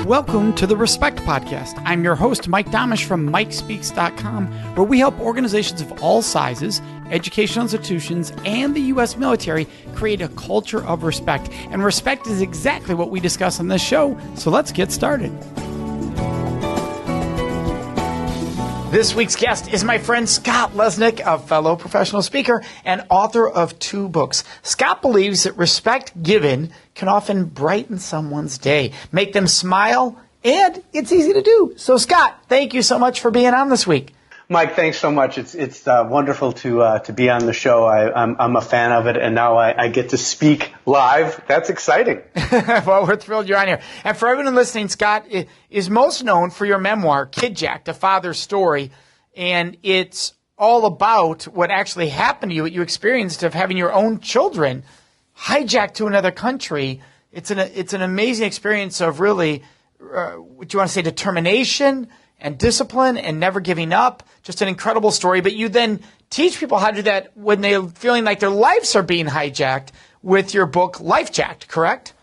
Welcome to the Respect Podcast. I'm your host, Mike Domitrz from MikeSpeaks.com, where we help organizations of all sizes, educational institutions, and the U.S. military create a culture of respect. And respect is exactly what we discuss on this show, so let's get started. This week's guest is my friend Scott Lesnick, a fellow professional speaker and author of 2 books. Scott believes that respect given can often brighten someone's day, make them smile, and it's easy to do. So Scott, thank you so much for being on this week. Mike, thanks so much. It's wonderful to be on the show. I'm a fan of it, and now I get to speak live. That's exciting. Well, we're thrilled you're on here. And for everyone listening, Scott is most known for your memoir, Kidjacked, A Father's Story, and it's all about what actually happened to you, what you experienced of having your own children hijacked to another country. It's an amazing experience of really, what you want to say, determination and discipline and never giving up. Just an incredible story. But you then teach people how to do that when they're feeling like their lives are being hijacked with your book, Lifejacked, correct?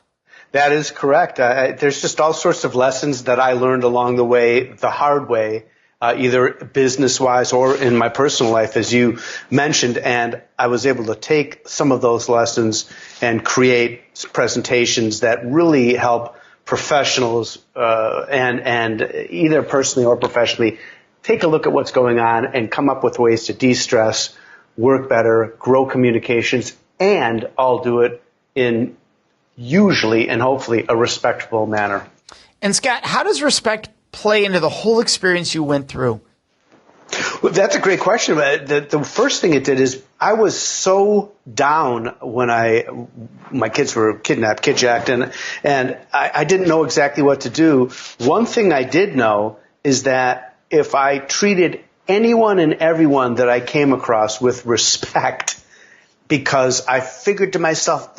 That is correct. There's just all sorts of lessons that I learned along the way, the hard way, either business-wise or in my personal life, as you mentioned. And I was able to take some of those lessons and create presentations that really help professionals and either personally or professionally take a look at what's going on and come up with ways to de-stress, work better, grow communications, and all do it in usually and hopefully a respectful manner. And Scott, how does respect play into the whole experience you went through? Well, that's a great question. The first thing it did is I was so down when my kids were kidnapped, kidjacked, and I didn't know exactly what to do. One thing I did know is that if I treated anyone and everyone that I came across with respect, because I figured to myself,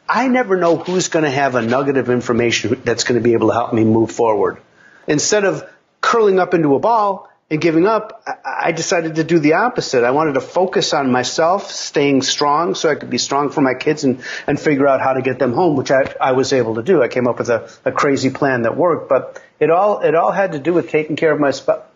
I never know who's going to have a nugget of information that's going to be able to help me move forward. Instead of curling up into a ball and giving up, I decided to do the opposite. I wanted to focus on myself, staying strong so I could be strong for my kids and figure out how to get them home, which I was able to do. I came up with a crazy plan that worked, but it all had to do with taking care of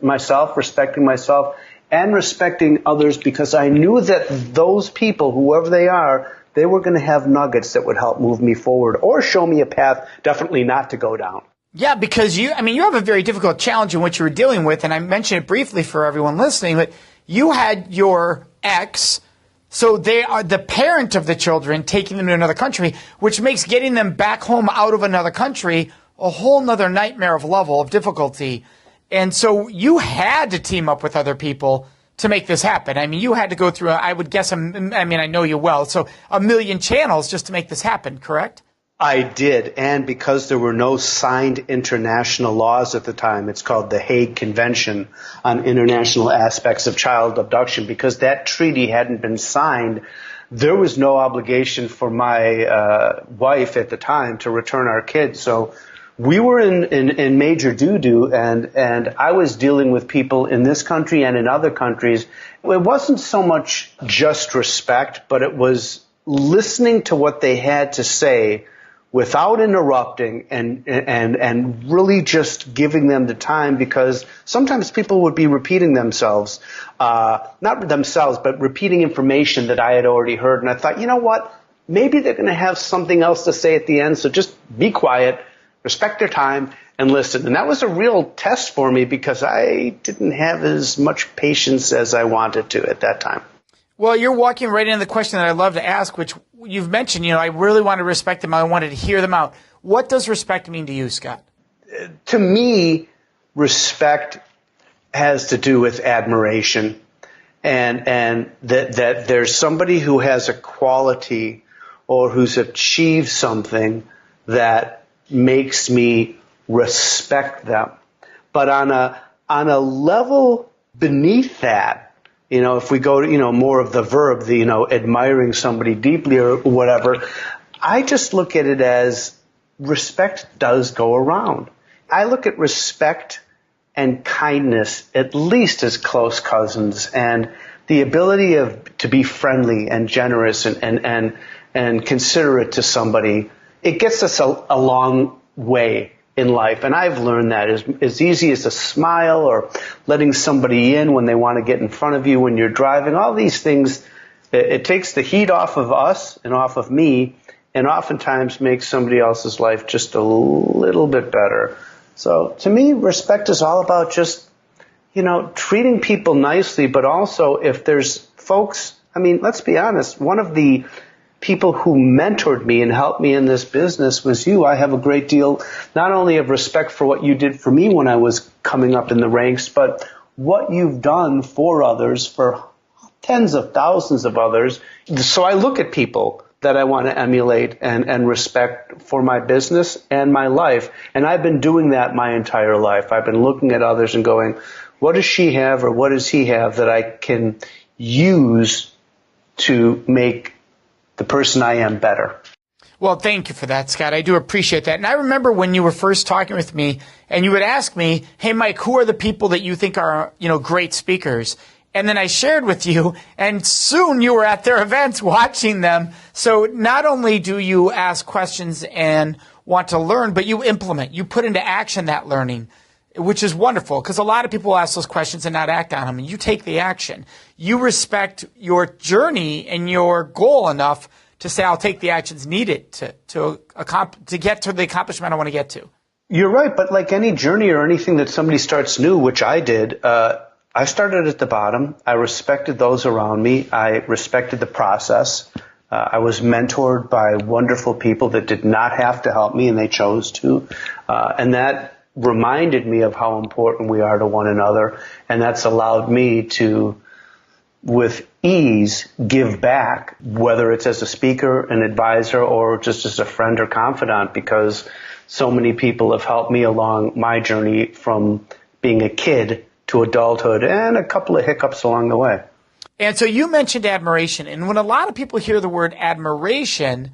myself, respecting myself, and respecting others, because I knew that those people, whoever they are, they were going to have nuggets that would help move me forward or show me a path definitely not to go down. Yeah, because you have a very difficult challenge in what you were dealing with, and I mentioned it briefly for everyone listening, but you had your ex, so they are the parent of the children, taking them to another country, which makes getting them back home out of another country a whole nother nightmare of level of difficulty. And so you had to team up with other people to make this happen. I mean, you had to go through, I would guess, I know you well, so 1 million channels just to make this happen, correct? I did, and because there were no signed international laws at the time, it's called the Hague Convention on International Aspects of Child Abduction, because that treaty hadn't been signed, there was no obligation for my wife at the time to return our kids. So we were in major doo-doo, and I was dealing with people in this country and in other countries. It wasn't so much just respect, but it was listening to what they had to say without interrupting and really just giving them the time, because sometimes people would be repeating themselves, not themselves, but repeating information that I had already heard. And I thought, you know what, maybe they're going to have something else to say at the end, so just be quiet, respect their time, and listen. And that was a real test for me, because I didn't have as much patience as I wanted to at that time. Well, you're walking right into the question that I love to ask, which you've mentioned, I really want to respect them. I wanted to hear them out. What does respect mean to you, Scott? To me, respect has to do with admiration, and that there's somebody who has a quality or who's achieved something that makes me respect them. But on a level beneath that, if we go to, more of the verb, admiring somebody deeply or whatever, I just look at it as respect does go around. I look at respect and kindness at least as close cousins, and the ability to be friendly and generous and considerate to somebody, it gets us a long way in life. And I've learned that as easy as a smile or letting somebody in when they want to get in front of you when you're driving, all these things, it takes the heat off of us and off of me, and oftentimes makes somebody else's life just a little bit better. So to me, respect is all about just, treating people nicely, but also if there's folks, let's be honest, one of the people who mentored me and helped me in this business was you. I have a great deal, not only of respect for what you did for me when I was coming up in the ranks, but what you've done for others, for tens of thousands of others. So I look at people that I want to emulate and respect for my business and my life. And I've been doing that my entire life. I've been looking at others and going, what does she have or what does he have that I can use to make the person I am better? Well, thank you for that, Scott. I do appreciate that. And I remember when you were first talking with me and you would ask me, hey, Mike, who are the people that you think are, great speakers? And then I shared with you, and soon you were at their events watching them. So not only do you ask questions and want to learn, but you implement, you put into action that learning, which is wonderful, because a lot of people ask those questions and not act on them, and you take the action. You respect your journey and your goal enough to say, I'll take the actions needed to get to the accomplishment I want to get to. You're right, but like any journey or anything that somebody starts new, which I did, I started at the bottom. I respected those around me. I respected the process. I was mentored by wonderful people that did not have to help me, and they chose to. And that reminded me of how important we are to one another. And that's allowed me to, with ease, give back, whether it's as a speaker, an advisor, or just as a friend or confidant, because so many people have helped me along my journey from being a kid to adulthood, and a couple of hiccups along the way. And so you mentioned admiration. And when a lot of people hear the word admiration,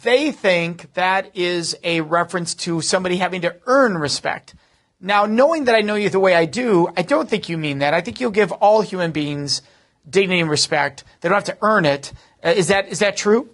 they think that is a reference to somebody having to earn respect. Now, knowing that I know you the way I do, I don't think you mean that. I think you'll give all human beings dignity and respect. They don't have to earn it. Is that true?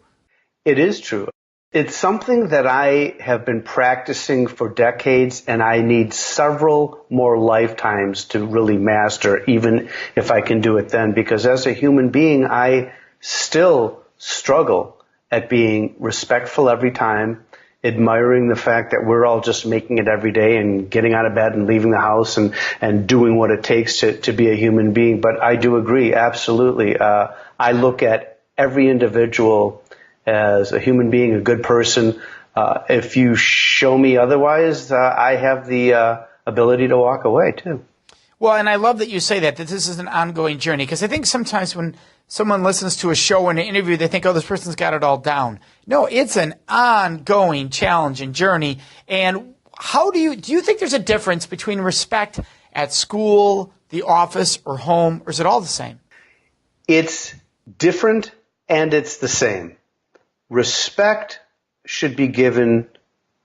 It is true. It's something that I have been practicing for decades, and I need several more lifetimes to really master, even if I can do it then, because as a human being, I still struggle at being respectful every time, admiring the fact that we're all just making it every day and getting out of bed and leaving the house and doing what it takes to be a human being. But I do agree, absolutely. I look at every individual as a human being, a good person. If you show me otherwise, I have the ability to walk away too. Well, and I love that you say that this is an ongoing journey, because I think sometimes when someone listens to a show or an interview, they think, oh, this person's got it all down. No, it's an ongoing challenge and journey. And how do you think there's a difference between respect at school, the office, or home, or is it all the same? It's different and it's the same. Respect should be given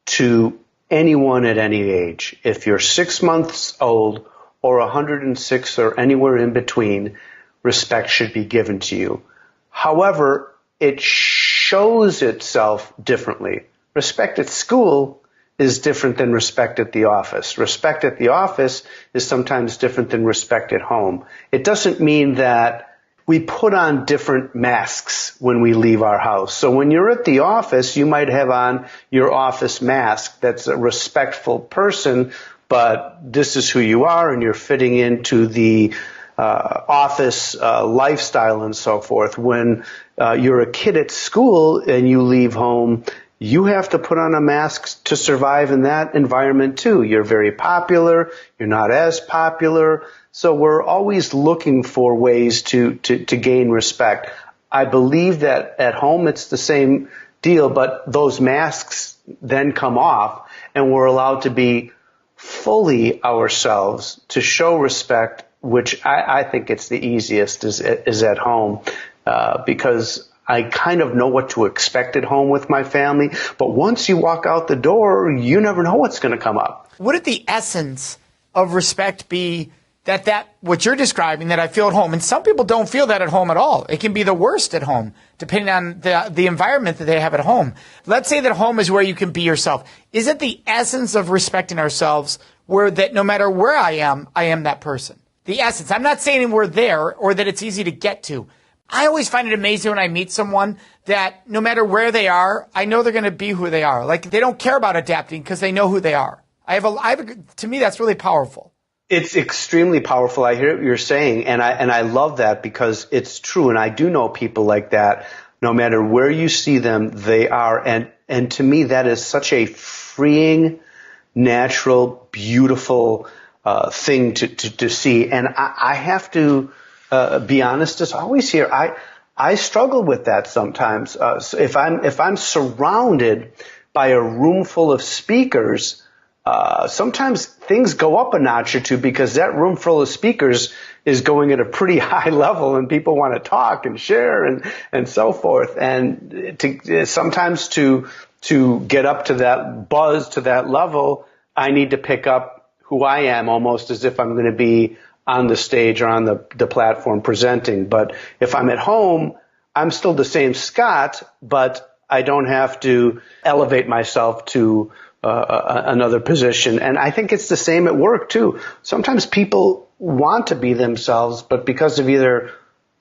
to anyone at any age. If you're 6 months old or 106 or anywhere in between, respect should be given to you. However, it shows itself differently. Respect at school is different than respect at the office. Respect at the office is sometimes different than respect at home. It doesn't mean that we put on different masks when we leave our house. So when you're at the office, you might have on your office mask that's a respectful person, but this is who you are and you're fitting into the office lifestyle and so forth. When you're a kid at school and you leave home, you have to put on a mask to survive in that environment too. You're very popular, you're not as popular. So we're always looking for ways to gain respect. I believe that at home it's the same deal, but those masks then come off and we're allowed to be fully ourselves to show respect, which I think it's the easiest is at home because I kind of know what to expect at home with my family. But once you walk out the door, you never know what's going to come up. Would the essence of respect be that what you're describing that I feel at home. And some people don't feel that at home at all. It can be the worst at home, depending on the environment that they have at home. Let's say that home is where you can be yourself. Is it the essence of respecting ourselves where that no matter where I am that person? The essence. I'm not saying we're there or that it's easy to get to. I always find it amazing when I meet someone that no matter where they are, I know they're going to be who they are. Like they don't care about adapting because they know who they are. To me, that's really powerful. It's extremely powerful. I hear what you're saying, and I love that because it's true. And I do know people like that. No matter where you see them, they are. And to me, that is such a freeing, natural, beautiful thing to see. And I have to be honest as always here. I struggle with that sometimes. So if I'm surrounded by a room full of speakers, sometimes things go up a notch or two because that room full of speakers is going at a pretty high level and people want to talk and share and so forth. And sometimes to get up to that buzz, to that level, I need to pick up who I am almost as if I'm going to be on the stage or on the platform presenting. But if I'm at home, I'm still the same Scott, but I don't have to elevate myself to another position. And I think it's the same at work too. Sometimes people want to be themselves, but because of either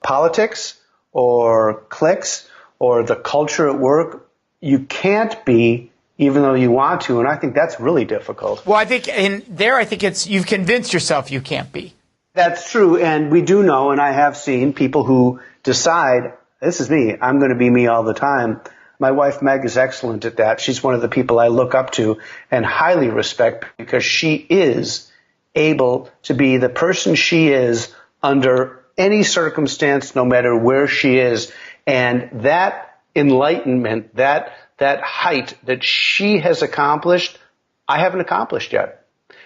politics or cliques or the culture at work, you can't be even though you want to. And I think that's really difficult. Well, I think it's you've convinced yourself you can't be. That's true. And we do know, and I have seen people who decide, this is me, I'm going to be me all the time. My wife, Meg, is excellent at that. She's one of the people I look up to and highly respect because she is able to be the person she is under any circumstance, no matter where she is. And that enlightenment, that height that she has accomplished, I haven't accomplished yet.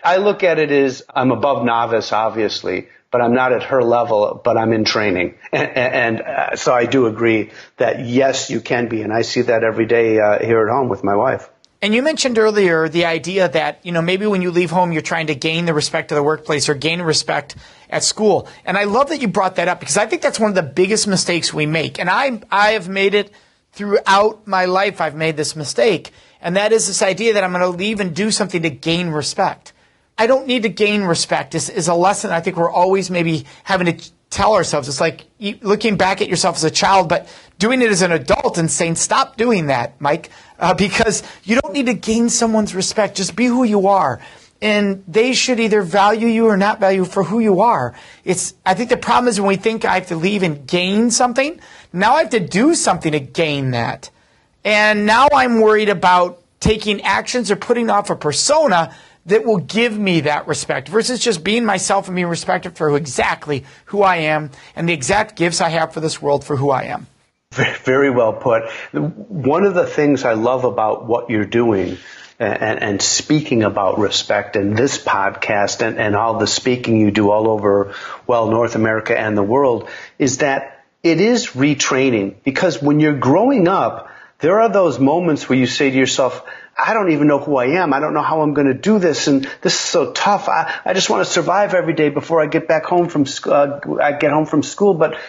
I look at it as I'm above novice, obviously, but I'm not at her level, but I'm in training. And so I do agree that, yes, you can be. And I see that every day here at home with my wife. And you mentioned earlier the idea that, maybe when you leave home, you're trying to gain the respect of the workplace or gain respect at school. And I love that you brought that up because I think that's one of the biggest mistakes we make. And I have made it throughout my life. I've made this mistake. And that is this idea that I'm going to leave and do something to gain respect. I don't need to gain respect is a lesson I think we're always maybe having to tell ourselves. It's like looking back at yourself as a child, but doing it as an adult and saying, stop doing that, Mike, because you don't need to gain someone's respect. Just be who you are. And they should either value you or not value you for who you are. I think the problem is when we think I have to leave and gain something, now I have to do something to gain that. And now I'm worried about taking actions or putting off a persona that will give me that respect versus just being myself and being respected for exactly who I am and the exact gifts I have for this world for who I am. Very well put. One of the things I love about what you're doing and speaking about respect and this podcast and all the speaking you do all over, North America and the world is that it is retraining because when you're growing up, there are those moments where you say to yourself, I don't even know who I am. I don't know how I'm going to do this. And this is so tough. I just want to survive every day before I get back home from school. But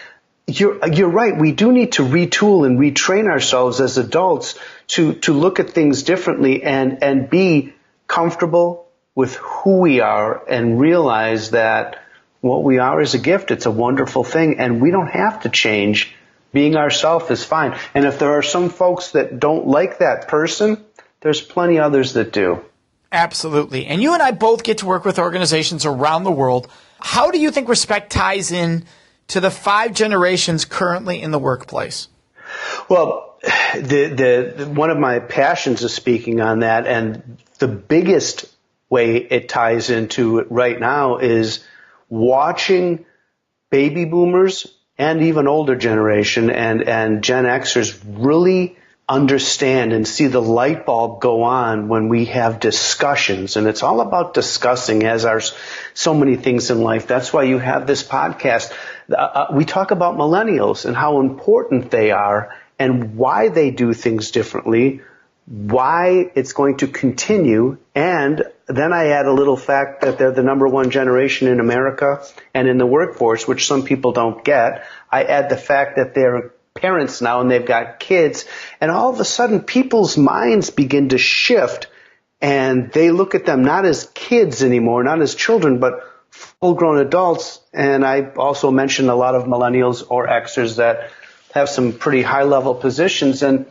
you're right. We do need to retool and retrain ourselves as adults to look at things differently and be comfortable with who we are and realize that what we are is a gift. It's a wonderful thing. And we don't have to change. Being ourselves is fine. And if there are some folks that don't like that person, there's plenty others that do. Absolutely. And you and I both get to work with organizations around the world. How do you think respect ties in to the 5 generations currently in the workplace? Well, one of my passions is speaking on that. And the biggest way it ties into it right now is watching baby boomers and even older generation and Gen Xers really understand and see the light bulb go on when we have discussions. And it's all about discussing, as are so many things in life. That's why you have this podcast. We talk about millennials and how important they are and why they do things differently why it's going to continue. And then I add a little fact that they're the number one generation in America and in the workforce, which some people don't get. I add the fact that they're parents now and they've got kids. And all of a sudden, people's minds begin to shift and they look at them not as kids anymore, not as children, but full-grown adults. And I also mentioned a lot of millennials or Xers that have some pretty high-level positions. And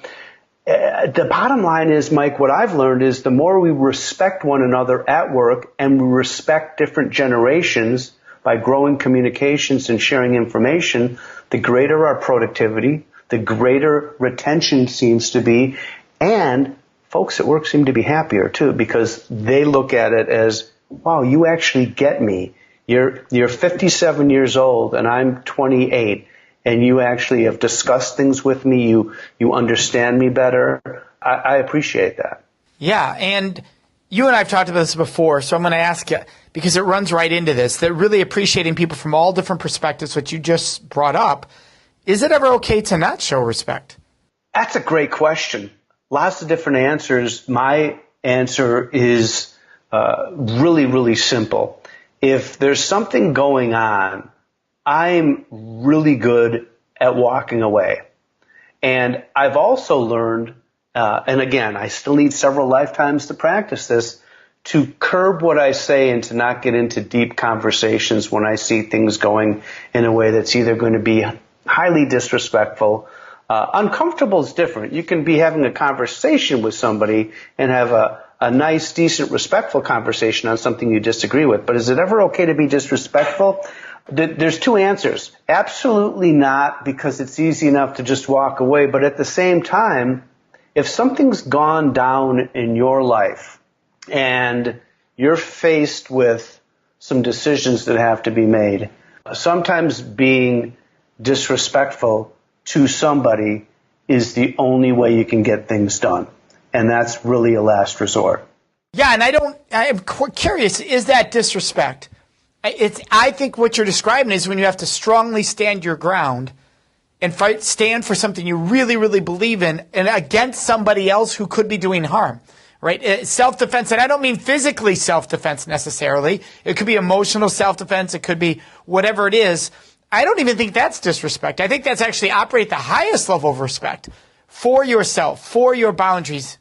the bottom line is, Mike, what I've learned is the more we respect one another at work and we respect different generations by growing communications and sharing information, the greater our productivity, the greater retention seems to be, and folks at work seem to be happier too because they look at it as, wow, you actually get me. You're 57 years old and I'm 28. And you actually have discussed things with me. You understand me better. I appreciate that. Yeah, and you and I have talked about this before, so I'm going to ask you, because it runs right into this, that really appreciating people from all different perspectives, what you just brought up, is it ever okay to not show respect? That's a great question. Lots of different answers. My answer is really, really simple. If there's something going on, I'm really good at walking away. And I've also learned, and again, I still need several lifetimes to practice this, to curb what I say and to not get into deep conversations when I see things going in a way that's either going to be highly disrespectful. Uncomfortable is different. You can be having a conversation with somebody and have a nice, decent, respectful conversation on something you disagree with. But is it ever okay to be disrespectful? There's two answers. Absolutely not, because it's easy enough to just walk away. But at the same time, if something's gone down in your life and you're faced with some decisions that have to be made, sometimes being disrespectful to somebody is the only way you can get things done. And that's really a last resort. Yeah, and I'm curious, is that disrespect? I think what you're describing is when you have to strongly stand your ground and stand for something you really, really believe in and against somebody else who could be doing harm, right? Self-defense, and I don't mean physically self-defense necessarily. It could be emotional self-defense. It could be whatever it is. I don't even think that's disrespect. I think that's actually operate the highest level of respect for yourself, for your boundaries.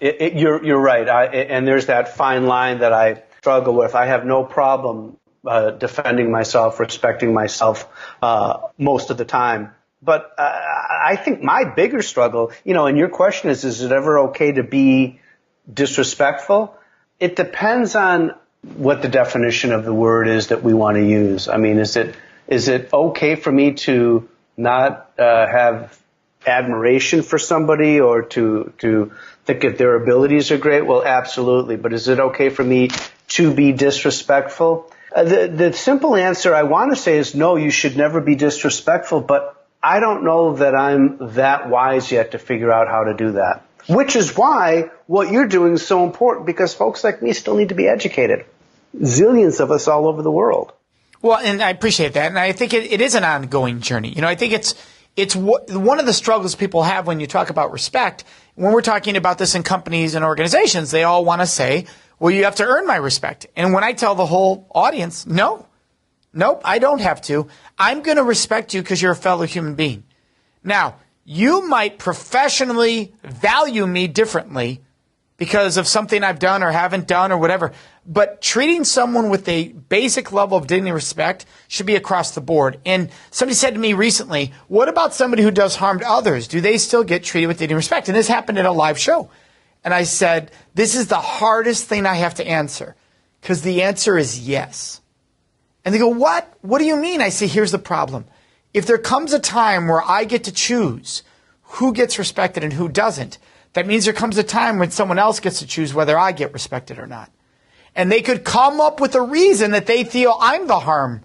You're right. And there's that fine line that I struggle with. I have no problem defending myself, respecting myself most of the time. But I think my bigger struggle, and your question is it ever okay to be disrespectful? It depends on what the definition of the word is that we want to use. I mean, is it okay for me to not have admiration for somebody or to think that their abilities are great? Well, absolutely. But is it okay for me to be disrespectful? The simple answer I want to say is no, you should never be disrespectful, but I don't know that I'm that wise yet to figure out how to do that. Which is why what you're doing is so important, because folks like me still need to be educated. Zillions of us all over the world. Well, and I appreciate that. And I think it is an ongoing journey. I think it's one of the struggles people have when you talk about respect. When we're talking about this in companies and organizations, they all want to say, well, you have to earn my respect. And when I tell the whole audience, nope, I don't have to. I'm going to respect you because you're a fellow human being. Now, you might professionally value me differently because of something I've done or haven't done or whatever. But treating someone with a basic level of dignity and respect should be across the board. And somebody said to me recently, what about somebody who does harm to others? Do they still get treated with dignity and respect? And this happened at a live show. And I said, this is the hardest thing I have to answer, because the answer is yes. And they go, what? What do you mean? I say, here's the problem. If there comes a time where I get to choose who gets respected and who doesn't, that means there comes a time when someone else gets to choose whether I get respected or not. And they could come up with a reason that they feel I'm the harm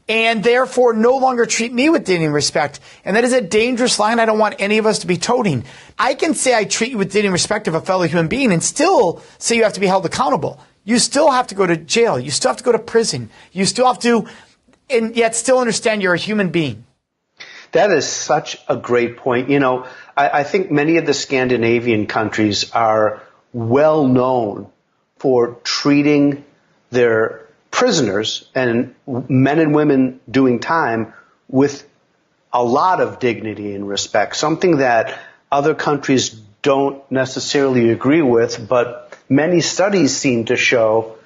and therefore no longer treat me with dignity and respect. And that is a dangerous line I don't want any of us to be toting. I can say I treat you with dignity and respect of a fellow human being and still say you have to be held accountable. You still have to go to jail. You still have to go to prison. You still have to, and yet still understand you're a human being. That is such a great point. You know, I think many of the Scandinavian countries are well known for treating their prisoners and men and women doing time with a lot of dignity and respect, something that other countries don't necessarily agree with, but many studies seem to show,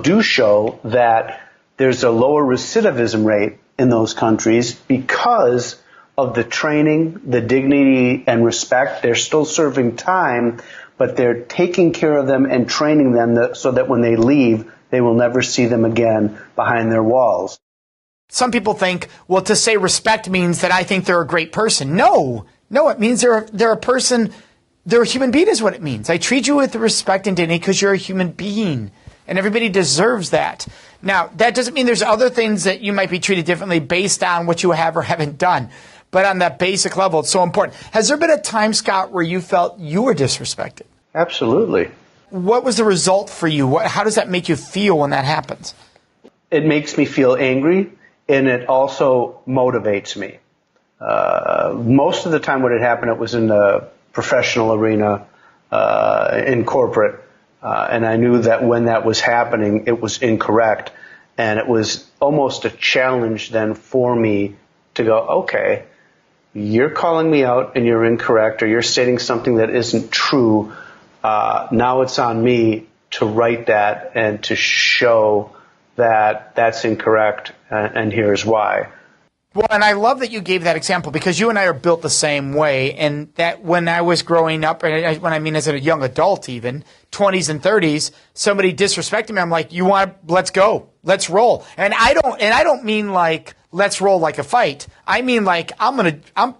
do show that there's a lower recidivism rate in those countries because of the training, the dignity and respect. They're still serving time, but they're taking care of them and training them so that when they leave, they will never see them again behind their walls. Some people think, well, to say respect means that I think they're a great person. No, it means they're a person, they're a human being is what it means. I treat you with respect and dignity because you're a human being, and everybody deserves that. Now, that doesn't mean there's other things that you might be treated differently based on what you have or haven't done. But on that basic level, it's so important. Has there been a time, Scott, where you felt you were disrespected? Absolutely. What was the result for you? How does that make you feel when that happens? It makes me feel angry, and it also motivates me. Most of the time when it happened, it was in the professional arena, in corporate. And I knew that when that was happening, it was incorrect. And it was almost a challenge then for me to go, okay, you're calling me out and you're incorrect, or you're stating something that isn't true. Now it's on me to write that and to show that that's incorrect, and here's why. Well, and I love that you gave that example because you and I are built the same way. And that when I was growing up, and when I mean as a young adult even, 20s and 30s, somebody disrespected me. I'm like, let's go. Let's roll. And I don't mean like, let's roll like a fight. I mean like,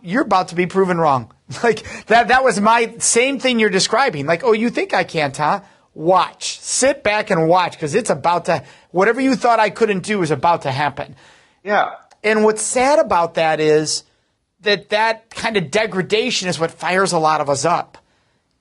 you're about to be proven wrong. Like that was my same thing you're describing. Like, oh, you think I can't, huh? Watch. Sit back and watch because it's about to, whatever you thought I couldn't do is about to happen. Yeah. And what's sad about that is that kind of degradation is what fires a lot of us up.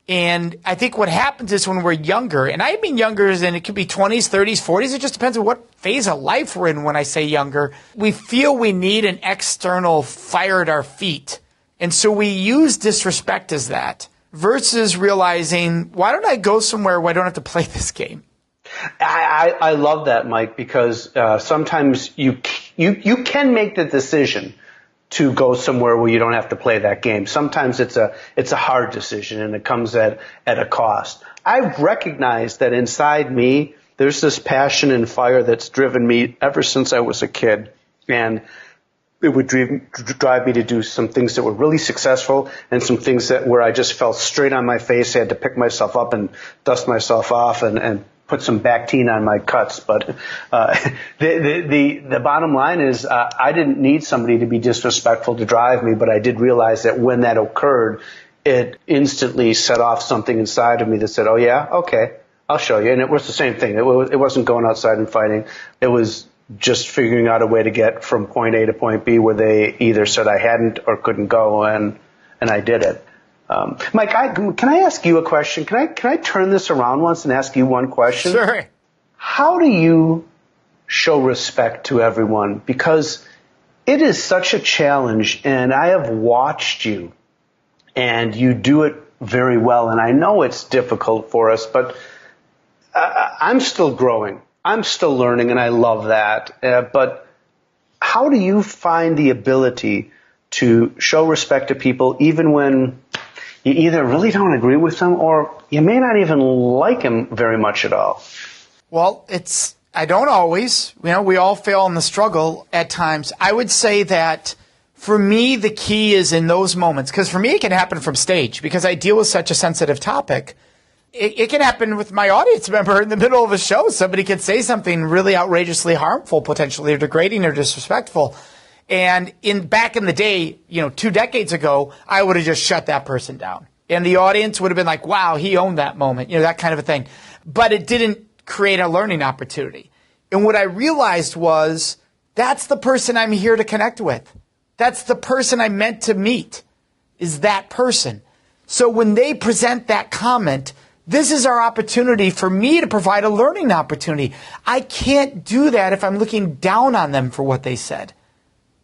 And I think what happens is when we're younger, and I mean younger as in it could be 20s, 30s, 40s, it just depends on what phase of life we're in when I say younger, we feel we need an external fire at our feet. And so we use disrespect as that versus realizing, why don't I go somewhere where I don't have to play this game? I love that, Mike, because sometimes you can make the decision to go somewhere where you don't have to play that game. Sometimes it's a hard decision and it comes at a cost. I've recognized that inside me there's this passion and fire that's driven me ever since I was a kid, and it would drive me to do some things that were really successful and some things where I just fell straight on my face. I had to pick myself up and dust myself off and put some Bactine on my cuts. But the bottom line is I didn't need somebody to be disrespectful to drive me, but I did realize that when that occurred, it instantly set off something inside of me that said, oh, yeah, okay, I'll show you. And it was the same thing. It wasn't going outside and fighting. It was just figuring out a way to get from point A to point B where they either said I hadn't or couldn't go, and I did it. Mike, can I ask you a question? Can I turn this around once and ask you one question? Sure. How do you show respect to everyone? Because it is such a challenge, and I have watched you, and you do it very well. And I know it's difficult for us, but I'm still growing. I'm still learning, and I love that. But how do you find the ability to show respect to people even when you either really don't agree with them or you may not even like them very much at all? Well, I don't always. We all fail in the struggle at times. I would say that for me, the key is in those moments, because for me, it can happen from stage because I deal with such a sensitive topic. It can happen with my audience member in the middle of a show. Somebody could say something really outrageously harmful, potentially, or degrading or disrespectful. And back in the day, 2 decades ago, I would have just shut that person down. And the audience would have been like, wow, he owned that moment, that kind of a thing. But it didn't create a learning opportunity. And what I realized was that's the person I'm here to connect with. That's the person I meant to meet, is that person. So when they present that comment, this is our opportunity for me to provide a learning opportunity. I can't do that if I'm looking down on them for what they said.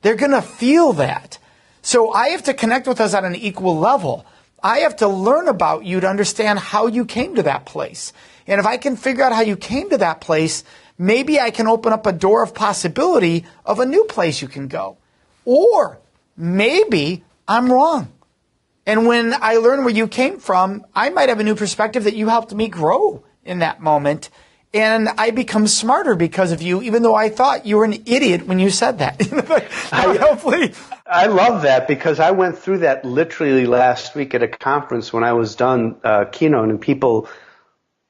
They're going to feel that. So I have to connect with us on an equal level. I have to learn about you to understand how you came to that place. And if I can figure out how you came to that place, maybe I can open up a door of possibility of a new place you can go. Or maybe I'm wrong. And when I learn where you came from, I might have a new perspective that you helped me grow in that moment. And I become smarter because of you, even though I thought you were an idiot when you said that. Hopefully. I love that because I went through that literally last week at a conference when I was done keynote, and people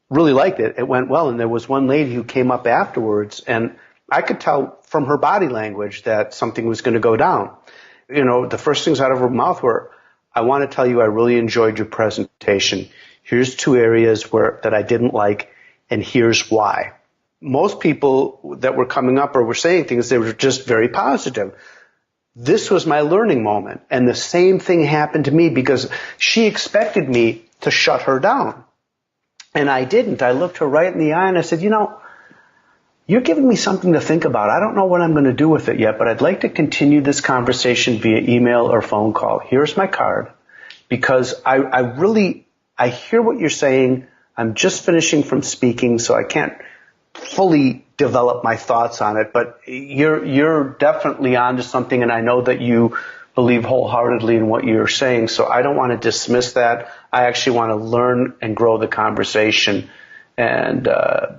really liked it. It went well. And there was one lady who came up afterwards, and I could tell from her body language that something was going to go down. You know, the first things out of her mouth were, I want to tell you I really enjoyed your presentation. Here's 2 areas that I didn't like, and here's why. Most people that were coming up or were saying things, they were just very positive. This was my learning moment. And the same thing happened to me because she expected me to shut her down. And I didn't. I looked her right in the eye and I said, you know, you're giving me something to think about. I don't know what I'm going to do with it yet, but I'd like to continue this conversation via email or phone call. Here's my card, because I hear what you're saying. I'm just finishing from speaking, so I can't fully develop my thoughts on it, but you're definitely onto something, and I know that you believe wholeheartedly in what you're saying, so I don't want to dismiss that. I actually want to learn and grow the conversation. And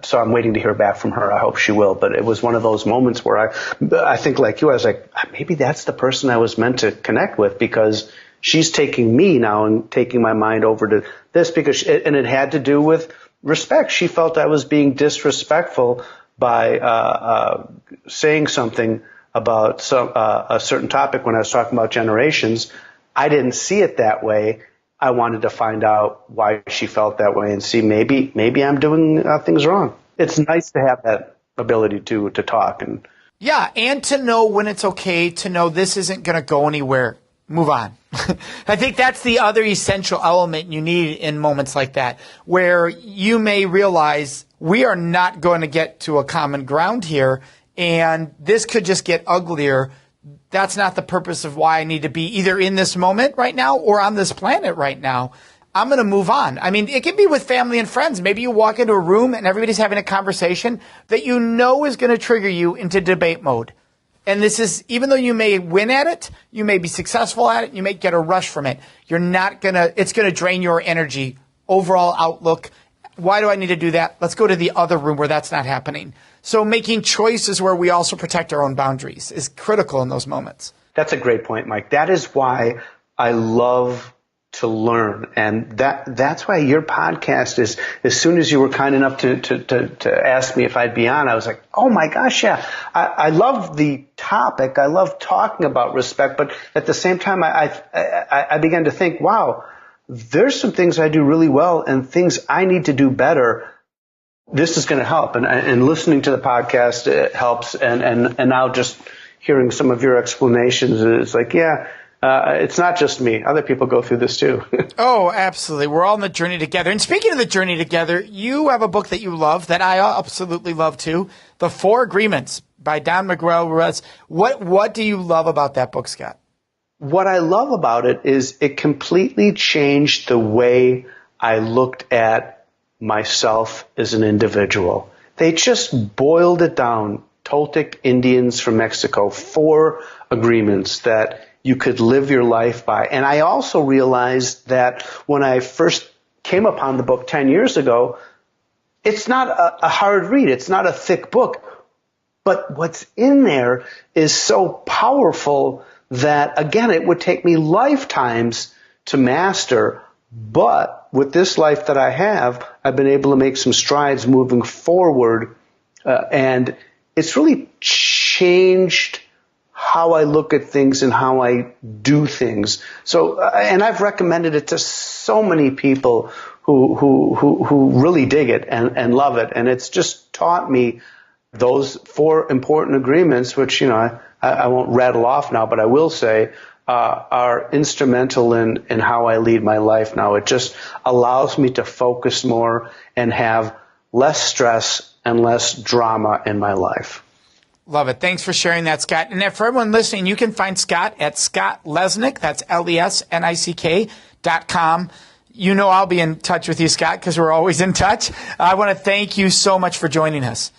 so I'm waiting to hear back from her. I hope she will. But it was one of those moments where I think like you, I was like, maybe that's the person I was meant to connect with, because she's taking me now and taking my mind over to this, and it had to do with respect. She felt I was being disrespectful by saying something about a certain topic when I was talking about generations. I didn't see it that way. I wanted to find out why she felt that way and see maybe I'm doing things wrong. It's nice to have that ability to talk. And to know when it's okay, to know this isn't going to go anywhere. Move on. I think that's the other essential element you need in moments like that, where you may realize we are not going to get to a common ground here, and this could just get uglier. That's not the purpose of why I need to be either in this moment right now or on this planet right now. I'm going to move on. I mean, it can be with family and friends. Maybe you walk into a room and everybody's having a conversation that you know is going to trigger you into debate mode. And this is, even though you may win at it, you may be successful at it, you may get a rush from it. It's going to drain your energy, overall outlook. Why do I need to do that? Let's go to the other room where that's not happening. So making choices where we also protect our own boundaries is critical in those moments. That's a great point, Mike. That is why I love to learn. And that's why your podcast is, as soon as you were kind enough to ask me if I'd be on, I was like, oh my gosh, yeah. I love the topic. I love talking about respect. But at the same time, I began to think, wow, there's some things I do really well and things I need to do better. This is going to help. And listening to the podcast, it helps. And now just hearing some of your explanations, it's like, yeah, it's not just me. Other people go through this too. Oh, absolutely. We're all on the journey together. And speaking of the journey together, you have a book that you love that I absolutely love too, The 4 Agreements by Don Mcgraw. What do you love about that book, Scott? What I love about it is it completely changed the way I looked at myself as an individual. They just boiled it down. Toltec Indians from Mexico, 4 agreements that you could live your life by. And I also realized that when I first came upon the book 10 years ago, it's not a hard read. It's not a thick book. But what's in there is so powerful that, again, it would take me lifetimes to master. But with this life that I have, I've been able to make some strides moving forward. And it's really changed how I look at things and how I do things. So, and I've recommended it to so many people who really dig it and love it. And it's just taught me those 4 important agreements, which, I won't rattle off now, but I will say, are instrumental in how I lead my life now. It just allows me to focus more and have less stress and less drama in my life. Love it. Thanks for sharing that, Scott. And for everyone listening, you can find Scott at Scott Lesnick. That's LESNICK.com. You know I'll be in touch with you, Scott, because we're always in touch. I want to thank you so much for joining us.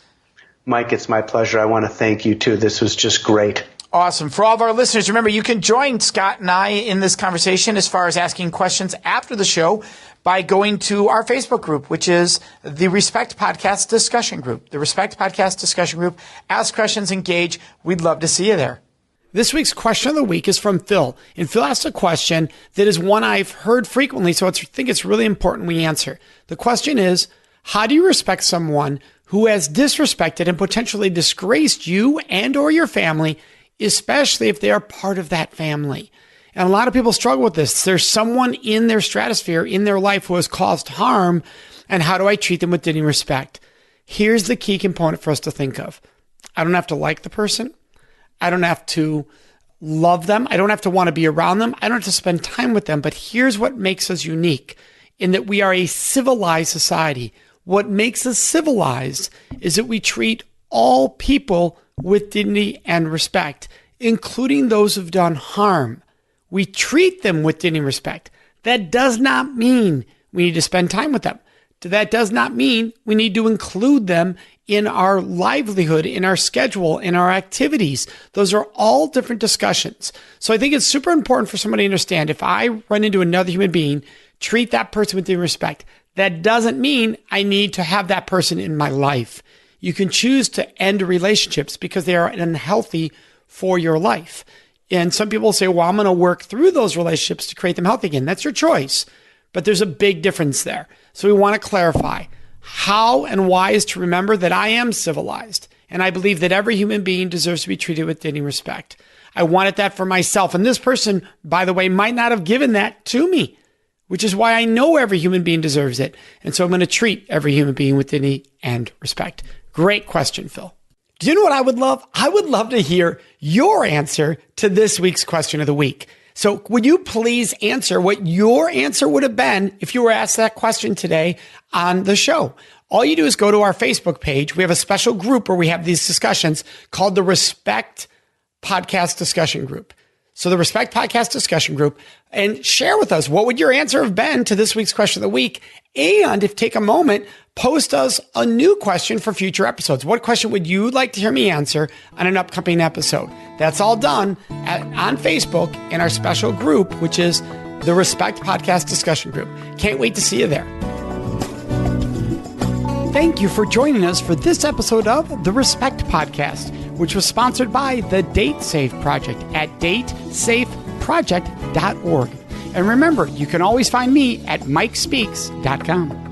Mike, it's my pleasure. I want to thank you, too. This was just great. Awesome. For all of our listeners, remember, you can join Scott and I in this conversation as far as asking questions after the show by going to our Facebook group, which is the Respect Podcast Discussion Group. The Respect Podcast Discussion Group. Ask questions, engage. We'd love to see you there. This week's question of the week is from Phil. And Phil asked a question that is one I've heard frequently, so I think it's really important we answer. The question is, how do you respect someone who has disrespected and potentially disgraced you and or your family, especially if they are part of that family? And a lot of people struggle with this. There's someone in their stratosphere, in their life, who has caused harm, and how do I treat them with dignity and respect? Here's the key component for us to think of. I don't have to like the person. I don't have to love them. I don't have to want to be around them. I don't have to spend time with them. But here's what makes us unique, in that we are a civilized society. What makes us civilized is that we treat all people with dignity and respect, including those who've done harm. We treat them with dignity and respect. That does not mean we need to spend time with them. That does not mean we need to include them in our livelihood, in our schedule, in our activities. Those are all different discussions. So I think it's super important for somebody to understand, if I run into another human being, treat that person with dignity and respect. That doesn't mean I need to have that person in my life. You can choose to end relationships because they are unhealthy for your life. And some people say, well, I'm going to work through those relationships to create them healthy again. That's your choice. But there's a big difference there. So we want to clarify how and why is to remember that I am civilized. And I believe that every human being deserves to be treated with dignity and respect. I wanted that for myself. And this person, by the way, might not have given that to me, which is why I know every human being deserves it. And so I'm going to treat every human being with dignity and respect. Great question, Phil. Do you know what I would love? I would love to hear your answer to this week's question of the week. So would you please answer what your answer would have been if you were asked that question today on the show? All you do is go to our Facebook page. We have a special group where we have these discussions called the Respect Podcast Discussion Group. So the Respect Podcast Discussion Group, and share with us, what would your answer have been to this week's question of the week? And if take a moment, post us a new question for future episodes. What question would you like to hear me answer on an upcoming episode? That's all done on Facebook in our special group, which is the Respect Podcast Discussion Group. Can't wait to see you there. Thank you for joining us for this episode of the Respect Podcast, which was sponsored by the Date Safe Project at datesafeproject.org. And remember, you can always find me at mikespeaks.com.